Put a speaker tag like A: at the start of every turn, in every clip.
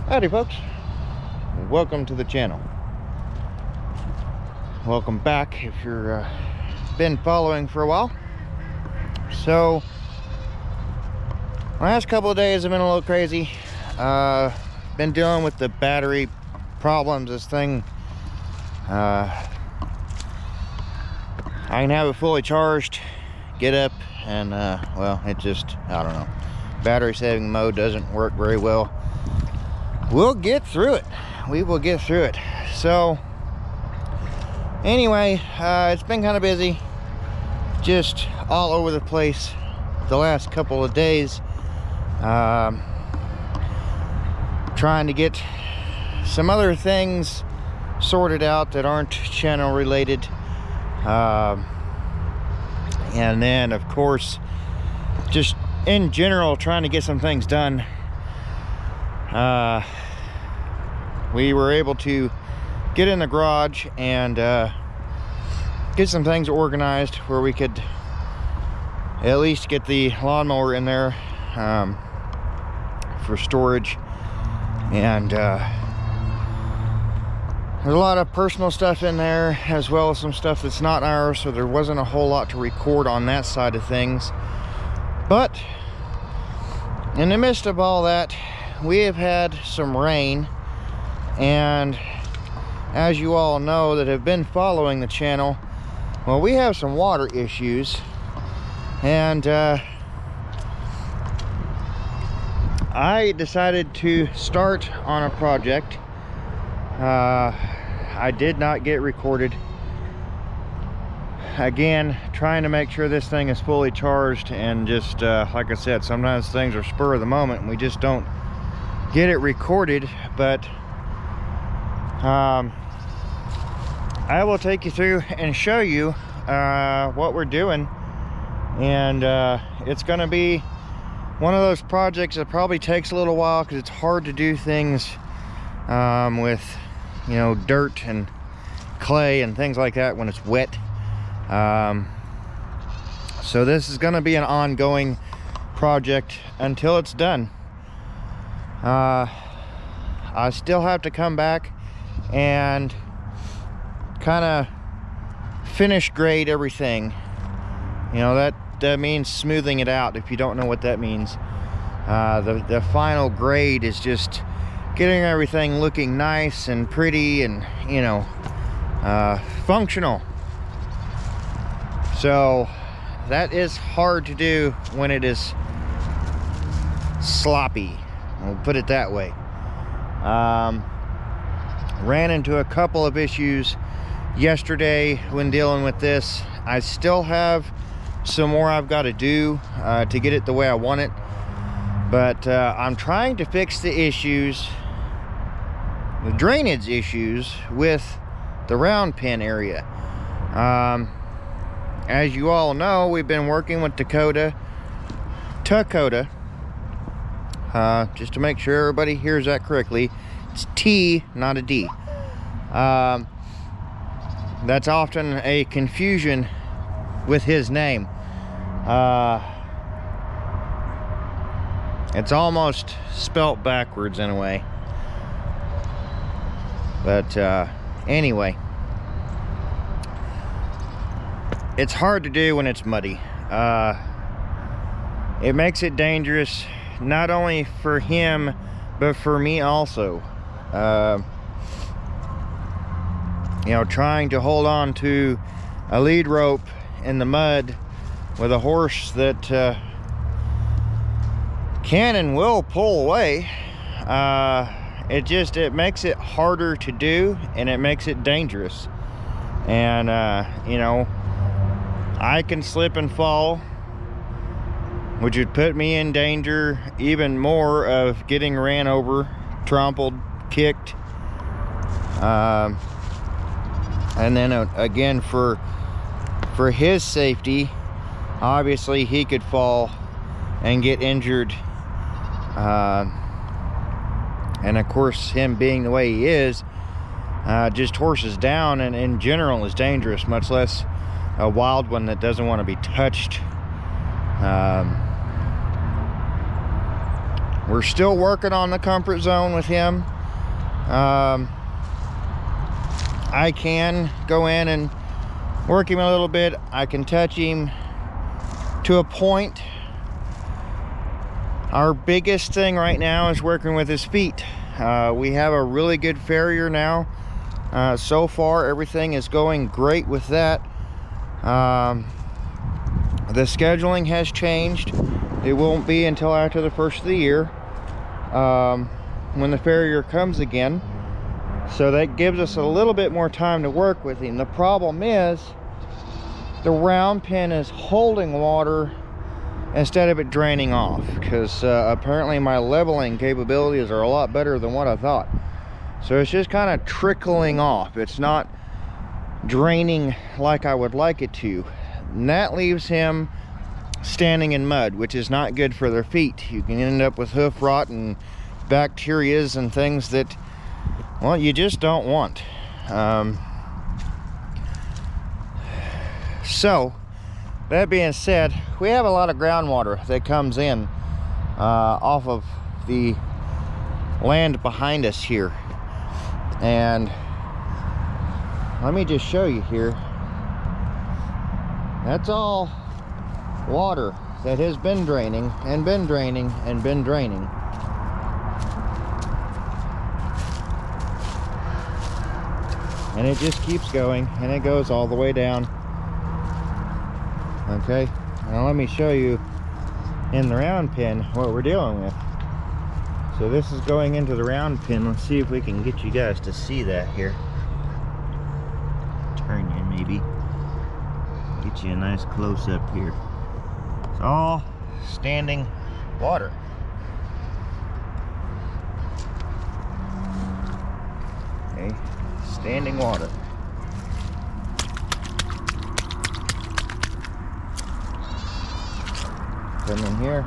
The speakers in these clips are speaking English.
A: Howdy folks, welcome to the channel. Welcome back if you're been following for a while. So last couple of days have been a little crazy. Been dealing with the battery problems. This thing, I can have it fully charged, get up, and well, it just, I don't know, battery saving mode doesn't work very well. We'll get through it. We will get through it. So anyway, it's been kind of busy, just all over the place the last couple of days, trying to get some other things sorted out that aren't channel related, and then of course just in general trying to get some things done. We were able to get in the garage and get some things organized where we could at least get the lawnmower in there for storage. And there's a lot of personal stuff in there as well as some stuff that's not ours, so there wasn't a whole lot to record on that side of things. But in the midst of all that, we have had some rain, and as you all know that have been following the channel, well, we have some water issues, and I decided to start on a project. I did not get recorded. Again, trying to make sure this thing is fully charged, and just like I said, sometimes things are spur of the moment and we just don't get it recorded. But I will take you through and show you what we're doing, and it's going to be one of those projects that probably takes a little while because it's hard to do things with, you know, dirt and clay and things like that when it's wet. So this is going to be an ongoing project until it's done. I still have to come back and kind of finish grade everything. You know, that means smoothing it out, if you don't know what that means. The final grade is just getting everything looking nice and pretty and, you know, functional. So that is hard to do when it is sloppy, we'll put it that way. Ran into a couple of issues yesterday when dealing with this. I still have some more I've got to do to get it the way I want it, but I'm trying to fix the issues, the drainage issues with the round pin area. As you all know, we've been working with Takota, just to make sure everybody hears that correctly. It's T, not a D. That's often a confusion with his name. It's almost spelt backwards in a way. But anyway, it's hard to do when it's muddy. It makes it dangerous, not only for him, but for me also. You know, trying to hold on to a lead rope in the mud with a horse that can and will pull away, it makes it harder to do, and it makes it dangerous. And you know, I can slip and fall, which would put me in danger even more of getting ran over, trampled, kicked. And then again, for his safety, obviously he could fall and get injured. And of course, him being the way he is, just horses down and in general is dangerous, much less a wild one that doesn't want to be touched. We're still working on the comfort zone with him. I can go in and work him a little bit. I can touch him to a point. Our biggest thing right now is working with his feet. We have a really good farrier now. So far, everything is going great with that. The scheduling has changed. It won't be until after the first of the year when the farrier comes again. So that gives us a little bit more time to work with him. The problem is the round pen is holding water instead of it draining off, because apparently my leveling capabilities are a lot better than what I thought. So it's just kind of trickling off. It's not draining like I would like it to. And that leaves him standing in mud, which is not good for their feet. You can end up with hoof rot and bacterias and things that, well, you just don't want. So that being said, we have a lot of groundwater that comes in off of the land behind us here. And let me just show you here. That's all water that has been draining and been draining and been draining. And it just keeps going, and it goes all the way down. Okay, now let me show you in the round pen what we're dealing with. So this is going into the round pen. Let's see if we can get you guys to see that here. Turn you maybe. Get you a nice close-up here. It's all standing water. Okay, standing water. Come in here.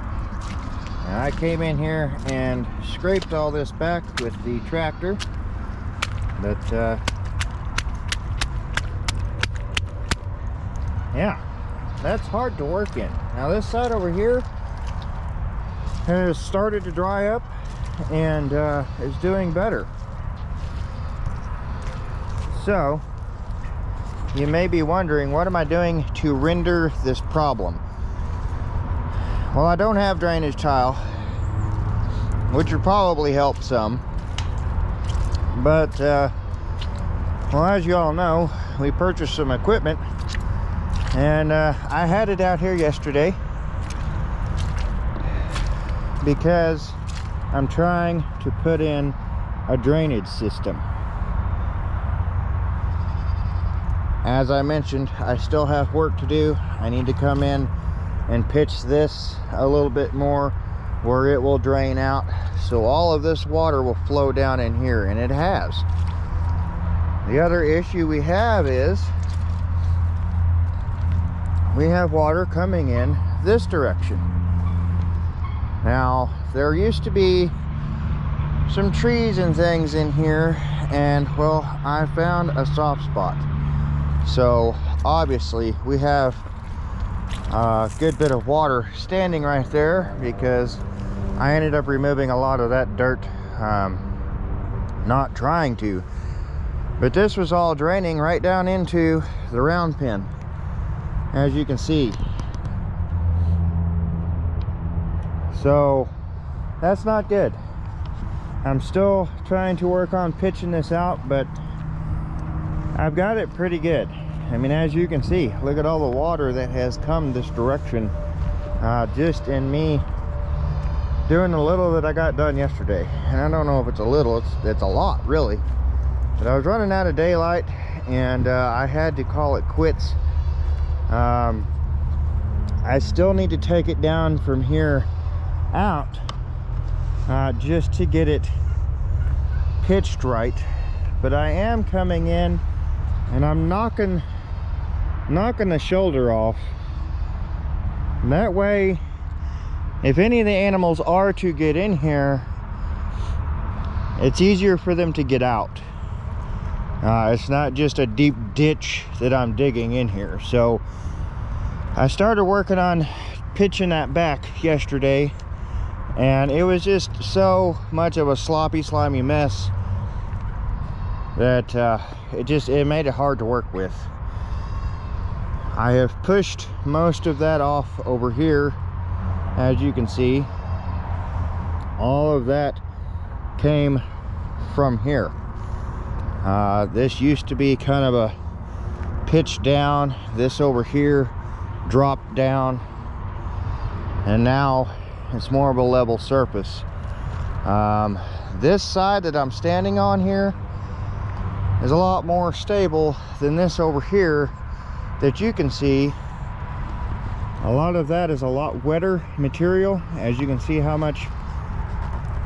A: Now I came in here and scraped all this back with the tractor, but yeah, that's hard to work in. Now this side over here has started to dry up and is doing better. So you may be wondering, what am I doing to render this problem? Well, I don't have drainage tile, which would probably help some. But, well, as you all know, we purchased some equipment, and I had it out here yesterday because I'm trying to put in a drainage system. As I mentioned, I still have work to do. I need to come in and pitch this a little bit more where it will drain out, so all of this water will flow down in here, and it has. The other issue we have is we have water coming in this direction. Now there used to be some trees and things in here, and well, I found a soft spot. So obviously we have a good bit of water standing right there because I ended up removing a lot of that dirt, not trying to. But this was all draining right down into the round pen, as you can see. So that's not good. I'm still trying to work on pitching this out, but I've got it pretty good. I mean, as you can see, look at all the water that has come this direction, just in me doing the little that I got done yesterday. And I don't know if it's a little, it's a lot really. But I was running out of daylight, and I had to call it quits. I still need to take it down from here out, just to get it pitched right. But I am coming in and I'm knocking the shoulder off. And that way, if any of the animals are to get in here, it's easier for them to get out. It's not just a deep ditch that I'm digging in here. So I started working on pitching that back yesterday, And it was just so much of a sloppy, slimy mess that it made it hard to work with. I have pushed most of that off over here. As you can see, all of that came from here. This used to be kind of a pitch down. This over here dropped down, and now it's more of a level surface. This side that I'm standing on here is a lot more stable than this over here that you can see. A lot of that is a lot wetter material. As you can see how much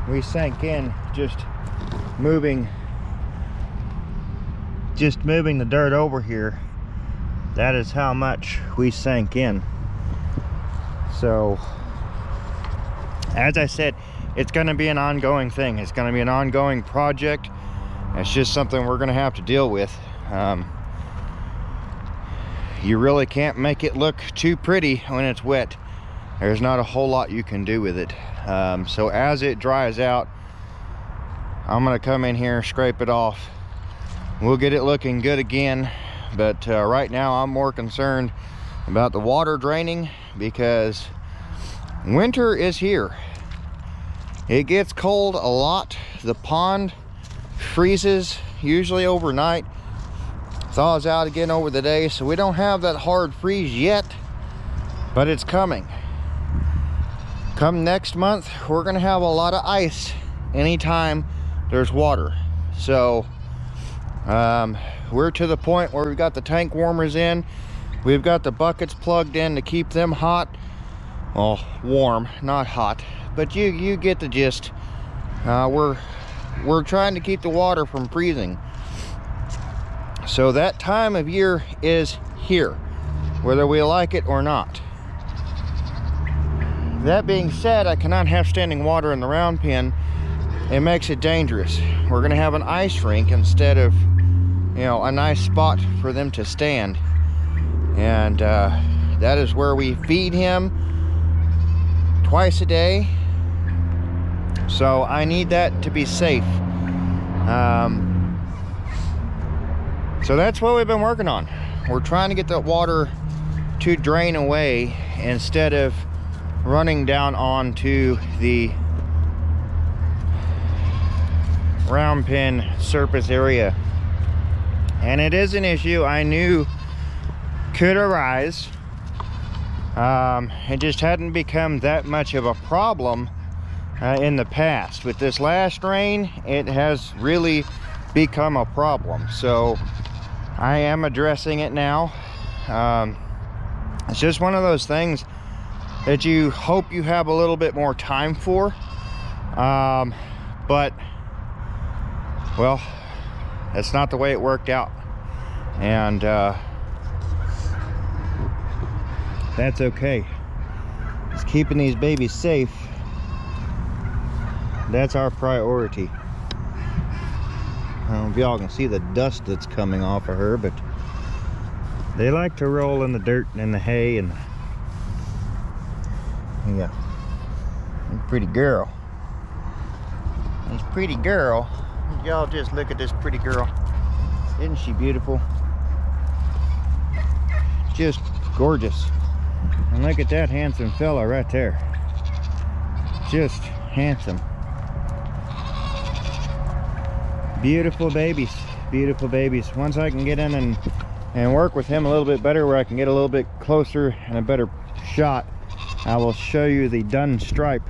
A: we sank in just moving the dirt over here. That is how much we sank in. So as I said, it's going to be an ongoing thing. It's going to be an ongoing project. It's just something we're going to have to deal with. You really can't make it look too pretty when it's wet. There's not a whole lot you can do with it. So as it dries out, I'm going to come in here, scrape it off. We'll get it looking good again. But right now I'm more concerned about the water draining, because winter is here. It gets cold a lot. The pond freezes usually overnight, thaws out again over the day, so we don't have that hard freeze yet, but it's coming. Come next month, we're gonna have a lot of ice anytime there's water. So we're to the point where we've got the tank warmers in, we've got the buckets plugged in to keep them hot. Well, warm, not hot, but you get the gist. We're trying to keep the water from freezing. So that time of year is here, whether we like it or not. That being said, I cannot have standing water in the round pen. It makes it dangerous. We're gonna have an ice rink instead of, a nice spot for them to stand. And that is where we feed him twice a day. So I need that to be safe. So that's what we've been working on. We're trying to get the water to drain away instead of running down onto the round pen surface area. And it is an issue I knew could arise. It just hadn't become that much of a problem in the past. With this last rain, it has really become a problem. So I am addressing it now. It's just one of those things that you hope you have a little bit more time for. But, well, that's not the way it worked out. And that's okay. Just keeping these babies safe, that's our priority. I don't know if y'all can see the dust that's coming off of her, but they like to roll in the dirt and in the hay. And yeah, pretty girl. This pretty girl. Y'all just look at this pretty girl. Isn't she beautiful? Just gorgeous. And look at that handsome fella right there. Just handsome. Beautiful babies, beautiful babies. Once I can get in and work with him a little bit better, where I can get a little bit closer and a better shot, I will show you the dun stripe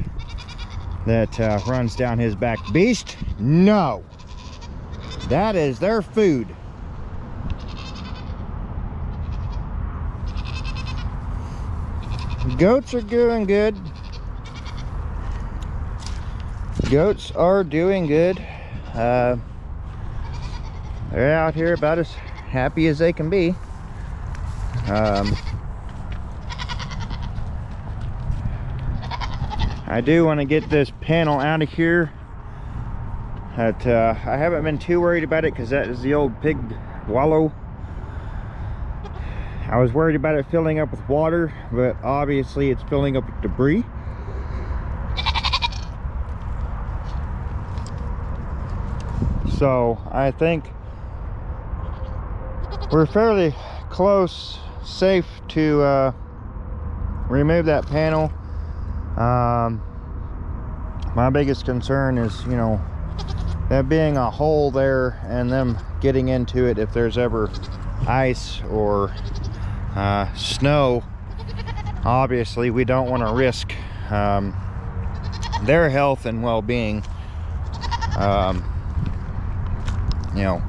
A: that runs down his back. Beast? No. That is their food. Goats are doing good. Goats are doing good. They're out here about as happy as they can be. I do want to get this panel out of here. I haven't been too worried about it because that is the old pig wallow. I was worried about it filling up with water, but obviously it's filling up with debris. So I think we're fairly close, safe to remove that panel. My biggest concern is, you know, that being a hole there and them getting into it if there's ever ice or snow. Obviously we don't want to risk their health and well-being. You know,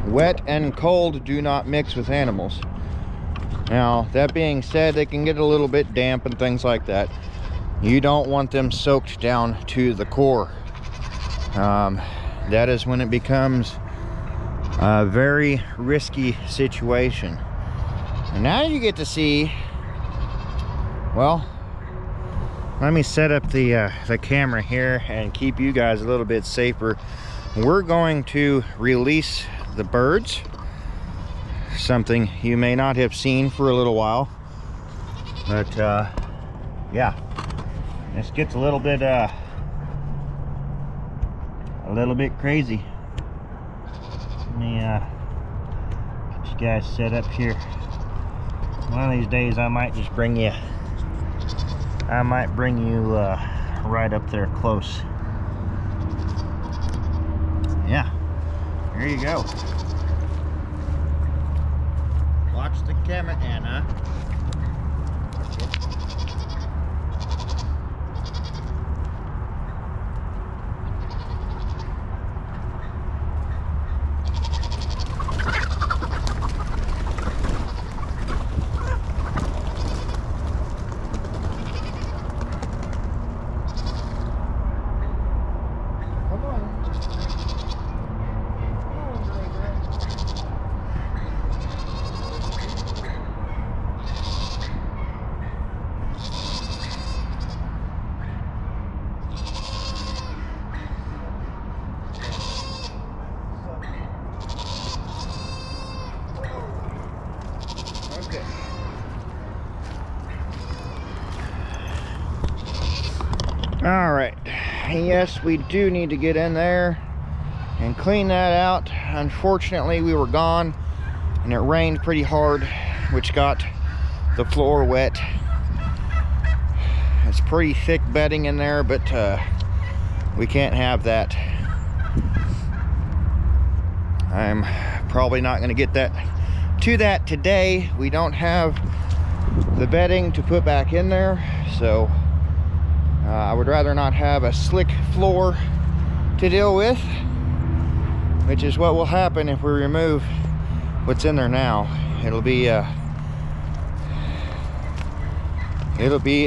A: wet and cold do not mix with animals. Now, that being said, they can get a little bit damp and things like that. You don't want them soaked down to the core. That is when it becomes a very risky situation. And now you get to see, well, let me set up the camera here and keep you guys a little bit safer. We're going to release the birds, something you may not have seen for a little while, but yeah, this gets a little bit crazy. Let me get you guys set up here. One of these days I might just bring you right up there close. Yeah, there you go. Watch the camera, Anna. All right, yes, we do need to get in there and clean that out. Unfortunately, we were gone and it rained pretty hard, which got the floor wet. It's pretty thick bedding in there, but we can't have that. I'm probably not going to get that today. We don't have the bedding to put back in there, so I would rather not have a slick floor to deal with, which is what will happen if we remove what's in there now. It'll be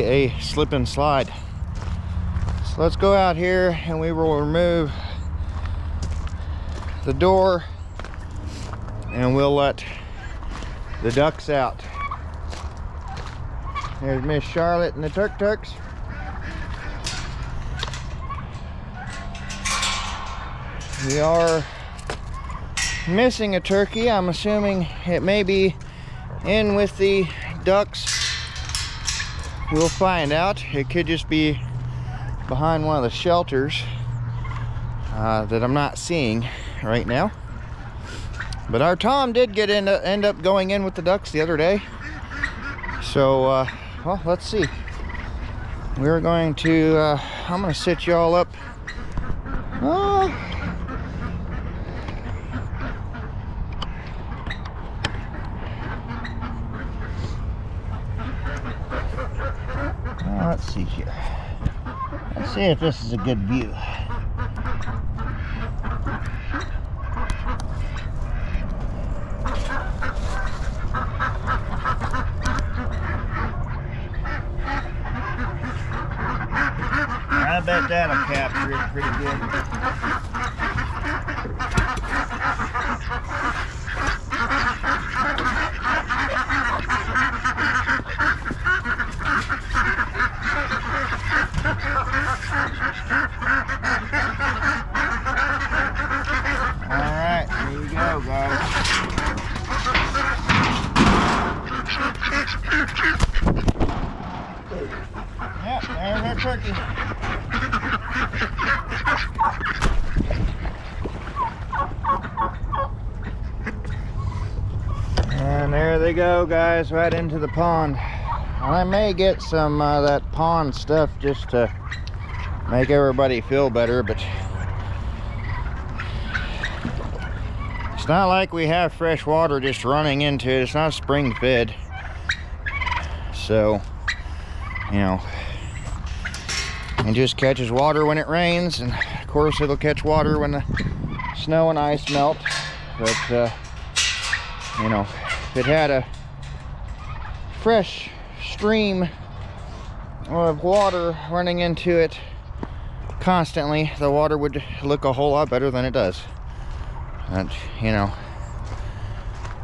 A: a slip and slide. So let's go out here and we will remove the door and we'll let the ducks out. There's Miss Charlotte and the Turks. We are missing a turkey. I'm assuming it may be in with the ducks. We'll find out. It could just be behind one of the shelters that I'm not seeing right now. But our Tom did end up going in with the ducks the other day. So, well, let's see. We're going to, I'm going to sit you all up. Let's see here. Let's see if this is a good view. I bet that'll capture it pretty good. Yep, there's our turkey. they go, guys, right into the pond. And I may get some that pond stuff just to make everybody feel better, but it's not like we have fresh water just running into it. It's not spring fed. So, you know, it just catches water when it rains, and of course it'll catch water when the snow and ice melt. But you know, if it had a fresh stream of water running into it constantly, the water would look a whole lot better than it does. And you know,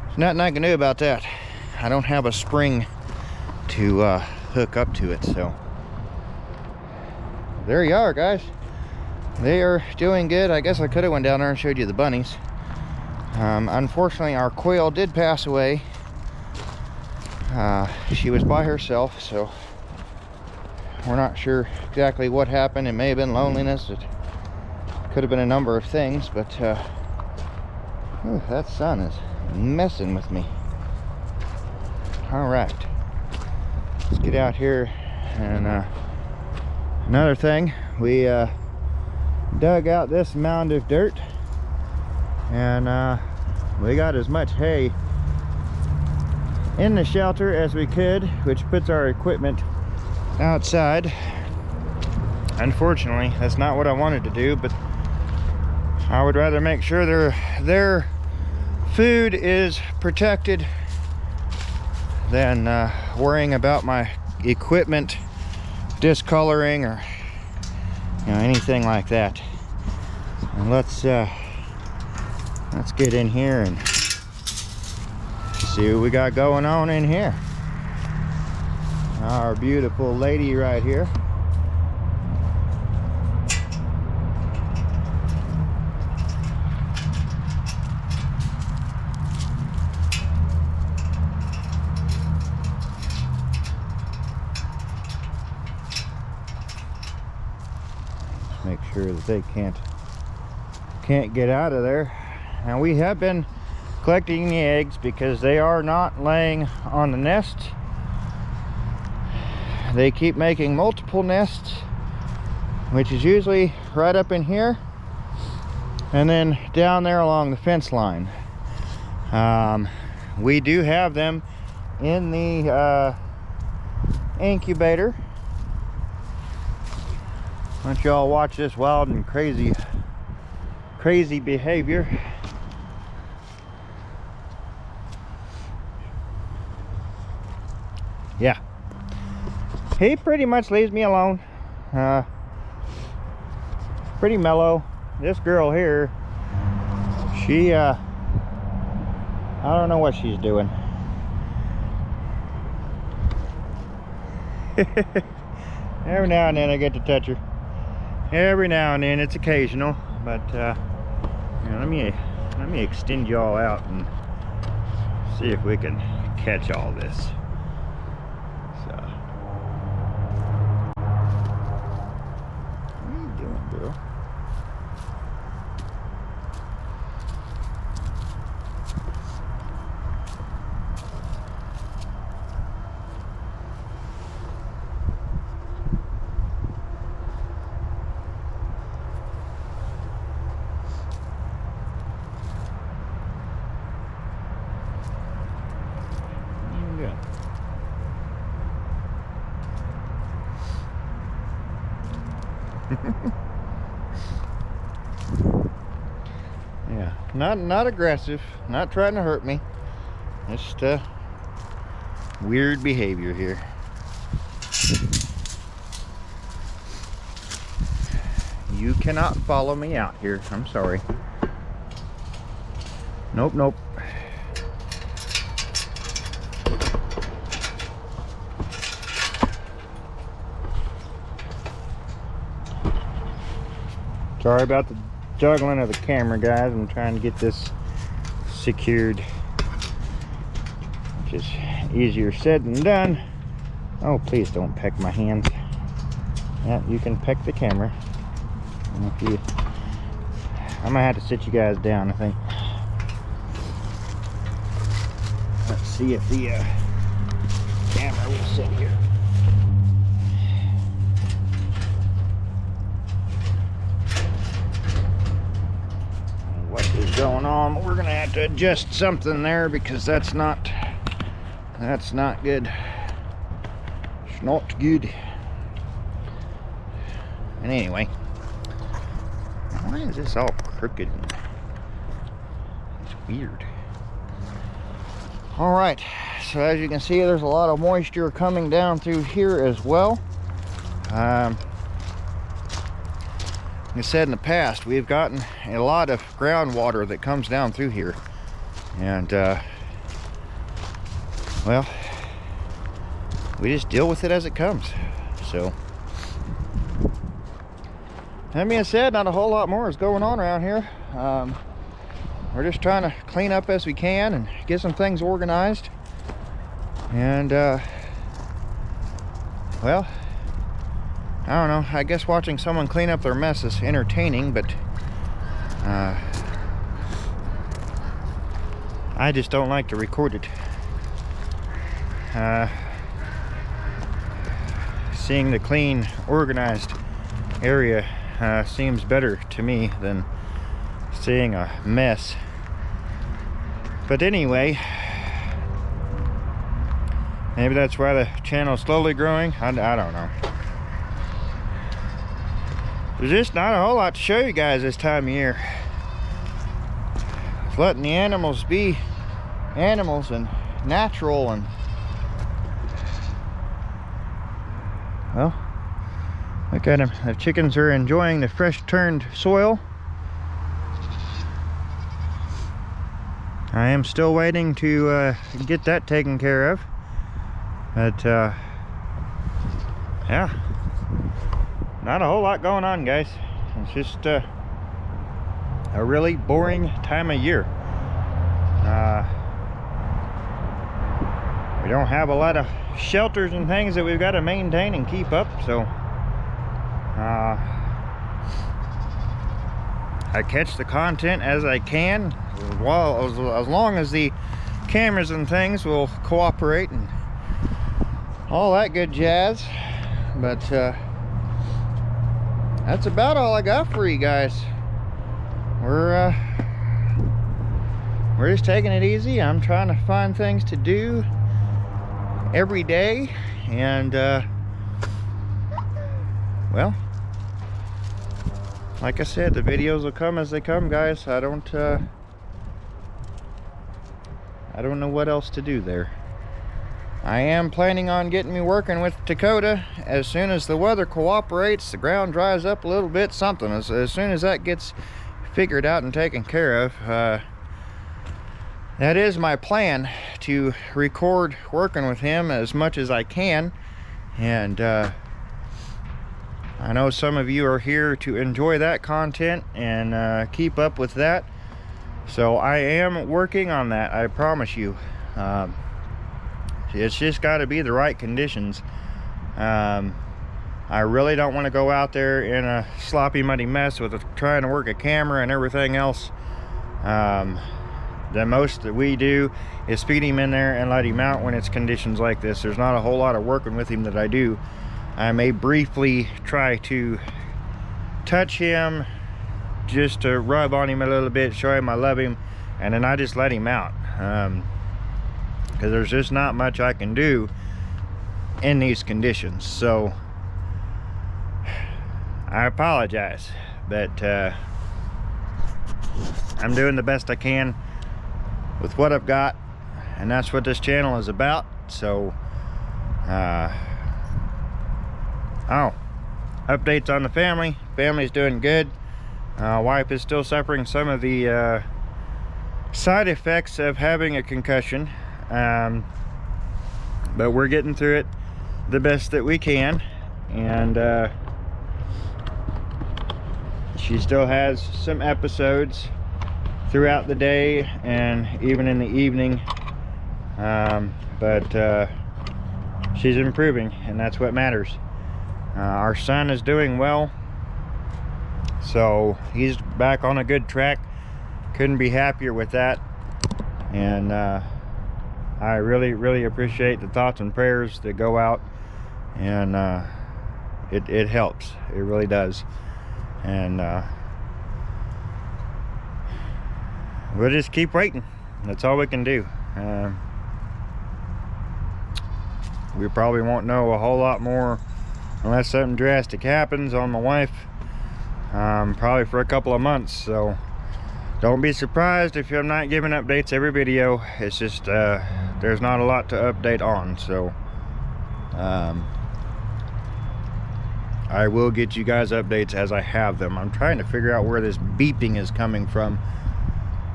A: there's nothing I can do about that. I don't have a spring to hook up to it. So there you are, guys. They are doing good. I guess I could have went down there and showed you the bunnies. Unfortunately, our quail did pass away. She was by herself, so we're not sure exactly what happened. It may have been loneliness. It could have been a number of things, but ooh, that sun is messing with me. All right, let's get out here. And another thing, we dug out this mound of dirt, and we got as much hay in the shelter as we could, which puts our equipment outside. Unfortunately, that's not what I wanted to do, but I would rather make sure their food is protected than worrying about my equipment discoloring or anything like that. And let's get in here and see what we got going on in here. Our beautiful lady right here. Make sure that they can't get out of there. And we have been collecting the eggs because they are not laying on the nest. They keep making multiple nests, which is usually right up in here and then down there along the fence line. We do have them in the incubator. Why don't y'all watch this wild and crazy behavior. Yeah, he pretty much leaves me alone. Pretty mellow. This girl here, she I don't know what she's doing. Every now and then I get to touch her. Every now and then, it's occasional, but let me extend y'all out and see if we can catch all this. So, what are you doing, girl? Yeah, not aggressive, not trying to hurt me, just weird behavior here. You cannot follow me out here, I'm sorry. Nope. Sorry about the juggling of the camera, guys. I'm trying to get this secured, which is easier said than done. Oh, please don't peck my hands. Yeah, you can peck the camera. And if you, I might have to sit you guys down, I think. Let's see if the camera will sit here. What is going on? We're gonna have to adjust something there because that's not good. It's not good. And anyway, why is this all crooked? It's weird. All right, so as you can see, there's a lot of moisture coming down through here as well. Like I said in the past, we've gotten a lot of groundwater that comes down through here. And, well, we just deal with it as it comes. So, that being said, not a whole lot more is going on around here. We're just trying to clean up as we can and get some things organized. And, well, I don't know. I guess watching someone clean up their mess is entertaining, but I just don't like to record it. Seeing the clean, organized area seems better to me than seeing a mess. But anyway, maybe that's why the channel's slowly growing. I don't know. There's just not a whole lot to show you guys this time of year. Just letting the animals be animals and natural, and well, look at them. The chickens are enjoying the fresh turned soil. I am still waiting to get that taken care of, but yeah, not a whole lot going on, guys. It's just a really boring time of year. We don't have a lot of shelters and things that we've got to maintain and keep up, so I catch the content as I can, as long as the cameras and things will cooperate and all that good jazz. But that's about all I got for you guys. We're just taking it easy. I'm trying to find things to do every day, and well, like I said, the videos will come as they come, guys. I don't know what else to do there. I am planning on getting me working with Dakota as soon as the weather cooperates, the ground dries up a little bit, something. As soon as that gets figured out and taken care of, that is my plan, to record working with him as much as I can. And I know some of you are here to enjoy that content and keep up with that. So I am working on that, I promise you. It's just got to be the right conditions. I really don't want to go out there in a sloppy, muddy mess with trying to work a camera and everything else. The most that we do is feed him in there and let him out when it's conditions like this. There's not a whole lot of working with him that I do. I may briefly try to touch him, just to rub on him a little bit, show him I love him, and then I just let him out. Because there's just not much I can do in these conditions. So I apologize, but I'm doing the best I can with what I've got, and that's what this channel is about. So updates on the family. Family's doing good. Wife is still suffering some of the side effects of having a concussion, but we're getting through it the best that we can. And she still has some episodes throughout the day and even in the evening, but she's improving, and that's what matters. Our son is doing well, so he's back on a good track. Couldn't be happier with that. And I really appreciate the thoughts and prayers that go out, and it helps. It really does. And we'll just keep waiting. That's all we can do. We probably won't know a whole lot more unless something drastic happens on my wife, probably for a couple of months. So don't be surprised if I'm not giving updates every video. It's just there's not a lot to update on. So I will get you guys updates as I have them. I'm trying to figure out where this beeping is coming from.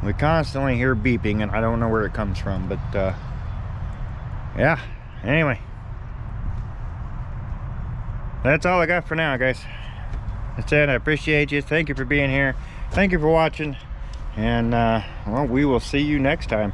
A: We constantly hear beeping and I don't know where it comes from, but yeah, anyway, that's all I got for now, guys. That's it. I appreciate you. Thank you for being here. Thank you for watching, and well, we will see you next time.